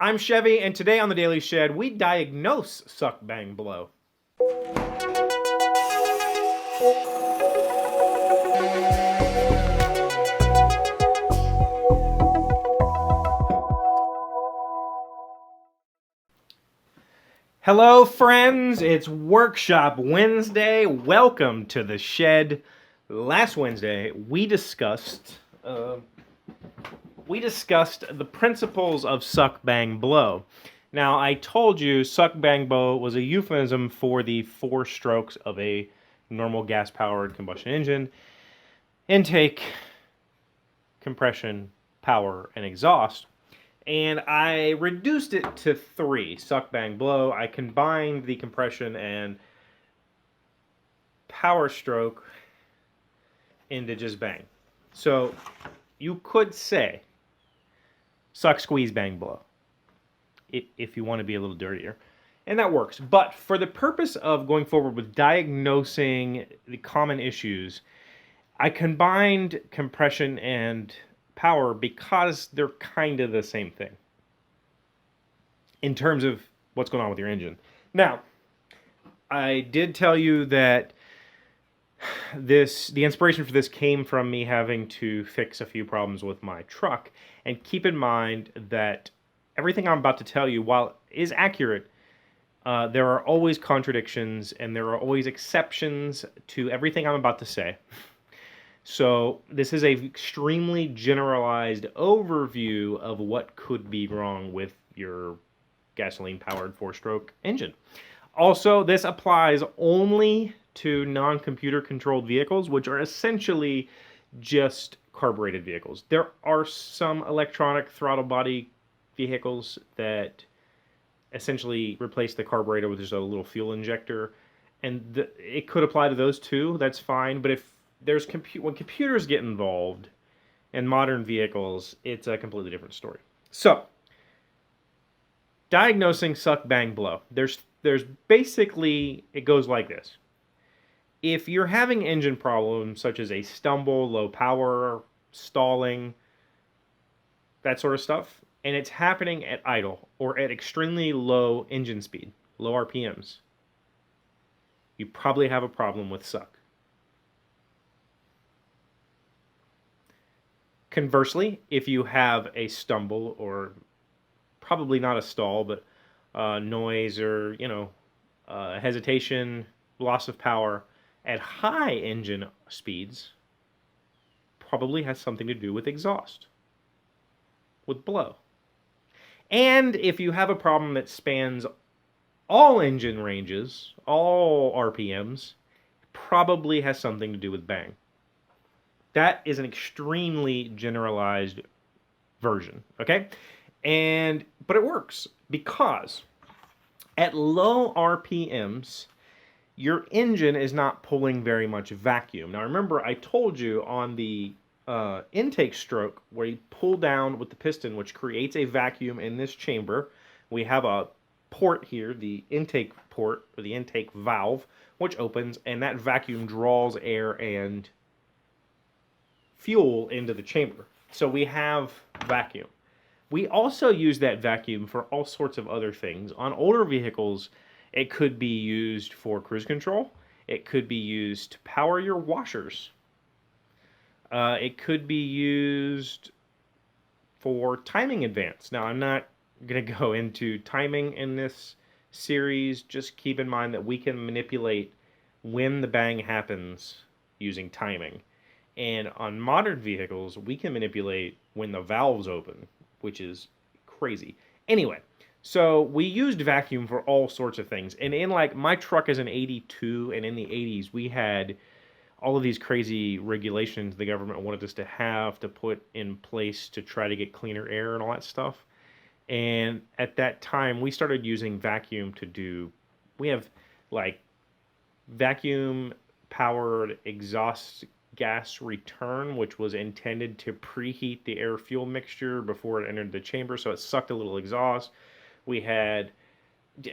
I'm Chevy, and today on the Daily Shed, we diagnose suck, bang, blow. Hello, friends. It's Workshop Wednesday. Welcome to the Shed. Last Wednesday, we discussed the principles of suck, bang, blow. Now, I told you suck, bang, blow was a euphemism for the 4 strokes of a normal gas-powered combustion engine: intake, compression, power, and exhaust. And I reduced it to 3: suck, bang, blow. I combined the compression and power stroke into just bang. So you could say suck, squeeze, bang, blow, if you want to be a little dirtier. And that works. But for the purpose of going forward with diagnosing the common issues, I combined compression and power because they're kind of the same thing in terms of what's going on with your engine. Now, I did tell you that the inspiration for this came from me having to fix a few problems with my truck. And keep in mind that everything I'm about to tell you, while is accurate, there are always contradictions and there are always exceptions to everything I'm about to say. So this is an extremely generalized overview of what could be wrong with your gasoline-powered 4-stroke engine. Also, this applies only to non-computer controlled vehicles, which are essentially just carbureted vehicles. There are some electronic throttle body vehicles that essentially replace the carburetor with just a little fuel injector, and it could apply to those too. That's fine. But if there's when computers get involved in modern vehicles, it's a completely different story. So, diagnosing suck, bang, blow. There's basically, it goes like this. If you're having engine problems such as a stumble, low power, stalling, that sort of stuff, and it's happening at idle or at extremely low engine speed, low RPMs, you probably have a problem with suck. Conversely, if you have a stumble, or probably not a stall, but noise or hesitation, loss of power at high engine speeds, probably has something to do with exhaust, with blow. And if you have a problem that spans all engine ranges, all RPMs, probably has something to do with bang. That is an extremely generalized version, okay? But it works because at low RPMs, your engine is not pulling very much vacuum. Now remember, I told you on the intake stroke where you pull down with the piston, which creates a vacuum in this chamber. We have a port here, the intake port, or the intake valve, which opens, and that vacuum draws air and fuel into the chamber. So we have vacuum. We also use that vacuum for all sorts of other things. On older vehicles, it could be used for cruise control. It could be used to power your washers. It could be used for timing advance. Now, I'm not going to go into timing in this series. Just keep in mind that we can manipulate when the bang happens using timing. And on modern vehicles, we can manipulate when the valves open, which is crazy. Anyway, so we used vacuum for all sorts of things. And my truck is an 82, and in the 80s, we had all of these crazy regulations the government wanted us to have to put in place to try to get cleaner air and all that stuff. And at that time, we started using vacuum we have vacuum powered exhaust gas return, which was intended to preheat the air fuel mixture before it entered the chamber, so it sucked a little exhaust. We had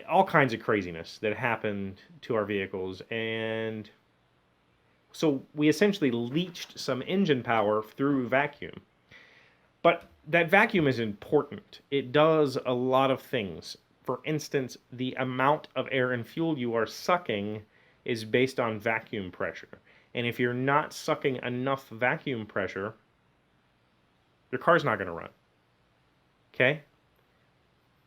all kinds of craziness that happened to our vehicles, and so we essentially leached some engine power through vacuum. But that vacuum is important. It does a lot of things. For instance, the amount of air and fuel you are sucking is based on vacuum pressure. And if you're not sucking enough vacuum pressure, your car's not going to run. Okay?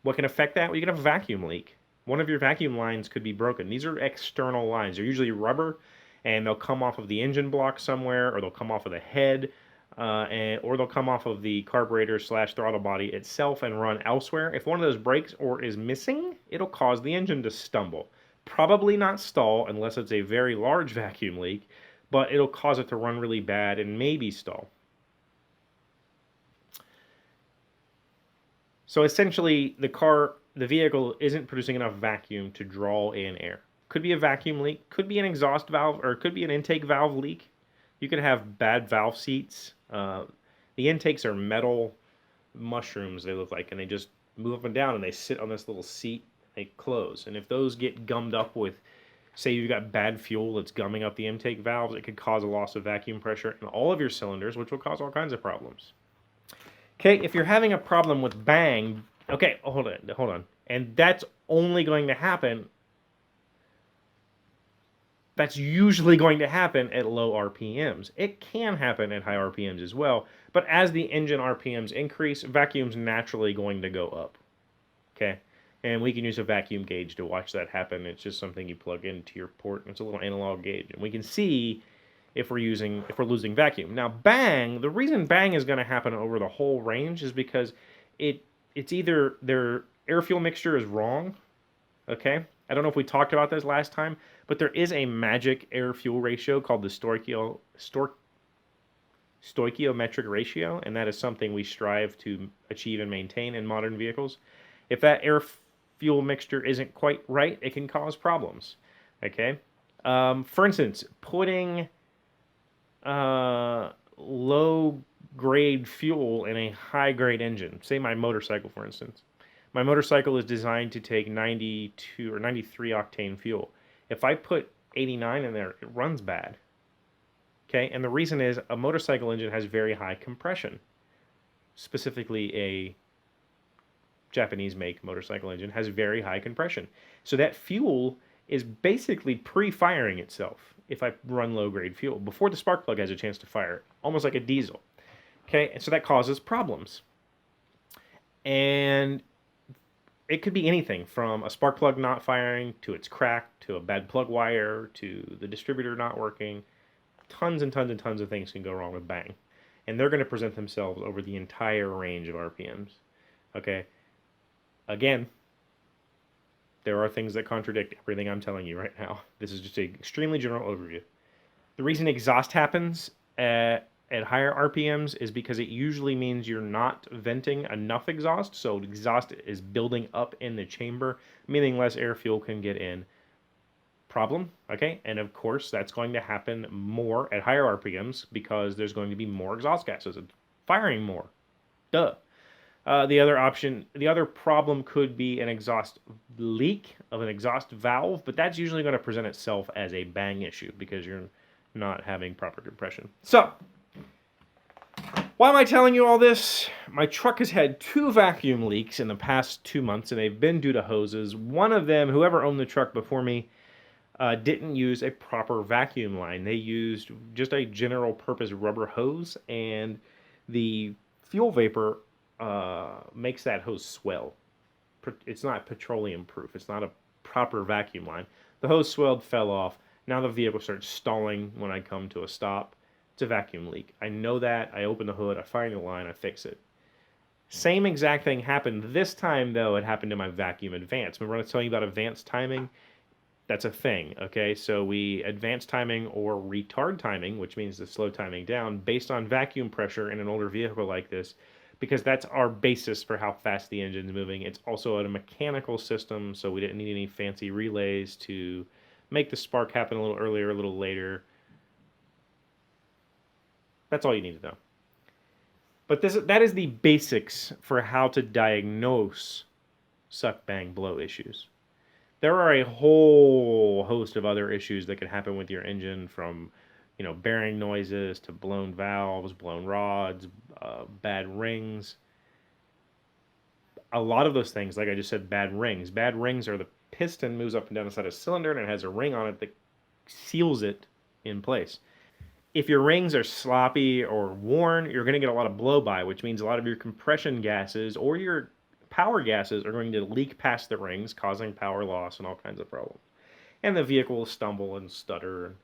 What can affect that? Well, you can have a vacuum leak. One of your vacuum lines could be broken. These are external lines. They're usually rubber, and they'll come off of the engine block somewhere, or they'll come off of the head, or they'll come off of the carburetor slash throttle body itself and run elsewhere. If one of those breaks or is missing, it'll cause the engine to stumble. Probably not stall unless it's a very large vacuum leak, but it'll cause it to run really bad and maybe stall. So essentially, the vehicle isn't producing enough vacuum to draw in air. Could be a vacuum leak, could be an exhaust valve, or it could be an intake valve leak. You could have bad valve seats. The intakes are metal mushrooms, they look like, and they just move up and down, and they sit on this little seat. They close, and if those get gummed up with, say you've got bad fuel that's gumming up the intake valves, it could cause a loss of vacuum pressure in all of your cylinders, which will cause all kinds of problems. Okay, if you're having a problem with bang, okay, hold on. And that's only going to happen, that's usually going to happen at low RPMs. It can happen at high RPMs as well, but as the engine RPMs increase, vacuum's naturally going to go up. Okay, and we can use a vacuum gauge to watch that happen. It's just something you plug into your port, and it's a little analog gauge, and we can see if we're losing vacuum. Now, bang, the reason bang is going to happen over the whole range is because it's either their air fuel mixture is wrong. Okay, I don't know if we talked about this last time, but there is a magic air fuel ratio called the stoichiometric ratio, and that is something we strive to achieve and maintain in modern vehicles. If that air fuel mixture isn't quite right, it can cause problems. Okay, for instance, putting low grade fuel in a high grade engine. Say my motorcycle, for instance. My motorcycle is designed to take 92 or 93 octane fuel. If I put 89 in there, it runs bad. Okay, and the reason is a motorcycle engine has very high compression. Specifically, a Japanese make motorcycle engine has very high compression. So that fuel is basically pre-firing itself if I run low-grade fuel before the spark plug has a chance to fire, almost like a diesel. Okay, and so that causes problems. And it could be anything from a spark plug not firing to it's cracked to a bad plug wire to the distributor not working. Tons and tons and tons of things can go wrong with bang. And they're going to present themselves over the entire range of RPMs. Okay, again, there are things that contradict everything I'm telling you right now. This is just an extremely general overview. The reason exhaust happens at higher RPMs is because it usually means you're not venting enough exhaust. So exhaust is building up in the chamber, meaning less air fuel can get in. Problem, okay? And of course, that's going to happen more at higher RPMs because there's going to be more exhaust gases. It's firing more. Duh. The other problem could be an exhaust leak of an exhaust valve, but that's usually going to present itself as a bang issue because you're not having proper compression. So, why am I telling you all this? My truck has had 2 vacuum leaks in the past 2 months, and they've been due to hoses. One of them, whoever owned the truck before me, didn't use a proper vacuum line. They used just a general purpose rubber hose, and the fuel vapor makes that hose swell. It's not petroleum proof. It's not a proper vacuum line. The hose swelled, fell off. Now the vehicle starts stalling when I come to a stop. It's a vacuum leak. I know that. I open the hood. I find the line. I fix it. Same exact thing happened. This time, though, it happened to my vacuum advance. Remember I was telling you about advanced timing? That's a thing, okay? So we advance timing or retard timing, which means the slow timing down, based on vacuum pressure in an older vehicle like this, because that's our basis for how fast the engine's moving. It's also a mechanical system, so we didn't need any fancy relays to make the spark happen a little earlier, a little later. That's all you need to know. But that is the basics for how to diagnose suck, bang, blow issues. There are a whole host of other issues that can happen with your engine, from bearing noises to blown valves, blown rods, bad rings. a lot of those things, like I just said, bad rings. Bad rings are the piston moves up and down inside a cylinder and it has a ring on it that seals it in place. If your rings are sloppy or worn, you're going to get a lot of blow-by, which means a lot of your compression gases or your power gases are going to leak past the rings, causing power loss and all kinds of problems. And the vehicle will stumble and stutter.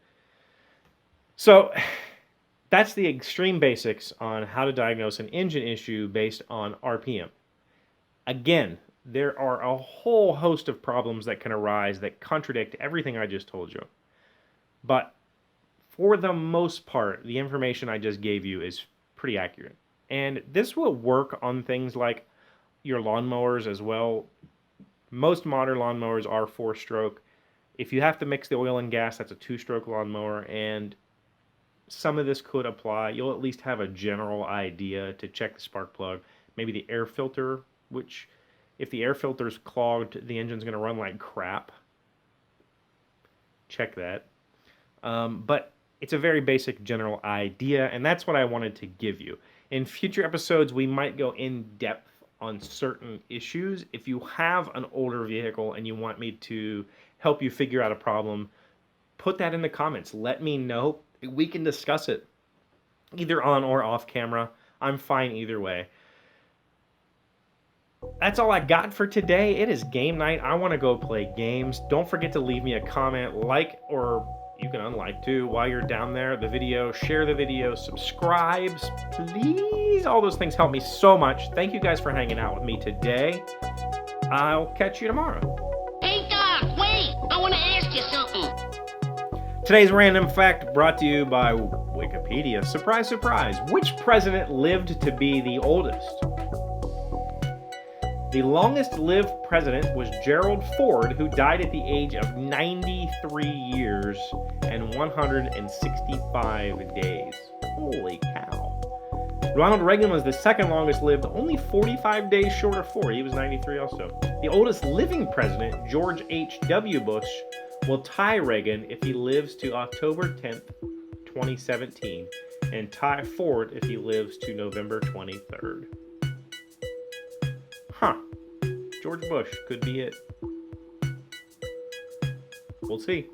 So that's the extreme basics on how to diagnose an engine issue based on RPM. Again, there are a whole host of problems that can arise that contradict everything I just told you. But for the most part, the information I just gave you is pretty accurate. And this will work on things like your lawnmowers as well. Most modern lawnmowers are 4-stroke. If you have to mix the oil and gas, that's a 2-stroke lawnmower, and some of this could apply. You'll at least have a general idea to check the spark plug. Maybe the air filter, which if the air filter's clogged, the engine's going to run like crap. Check that. But it's a very basic general idea, and that's what I wanted to give you. In future episodes, we might go in depth on certain issues. If you have an older vehicle and you want me to help you figure out a problem, put that in the comments. Let me know. We can discuss it either on or off camera. I'm fine either way. That's all I got for today. It is game night. I want to go play games. Don't forget to leave me a comment, like, or you can unlike too while you're down there. The video, share the video, subscribe, please. All those things help me so much. Thank you guys for hanging out with me today. I'll catch you tomorrow. Hey, Doc, wait! I want to ask you something. Today's random fact brought to you by Wikipedia. Surprise, surprise. Which president lived to be the oldest? The longest-lived president was Gerald Ford, who died at the age of 93 years and 165 days. Holy cow. Ronald Reagan was the second longest-lived, only 45 days short of Ford. He was 93 also. The oldest living president, George H.W. Bush, will tie Reagan if he lives to October 10th, 2017, and tie Ford if he lives to November 23rd. Huh. George Bush could be it. We'll see.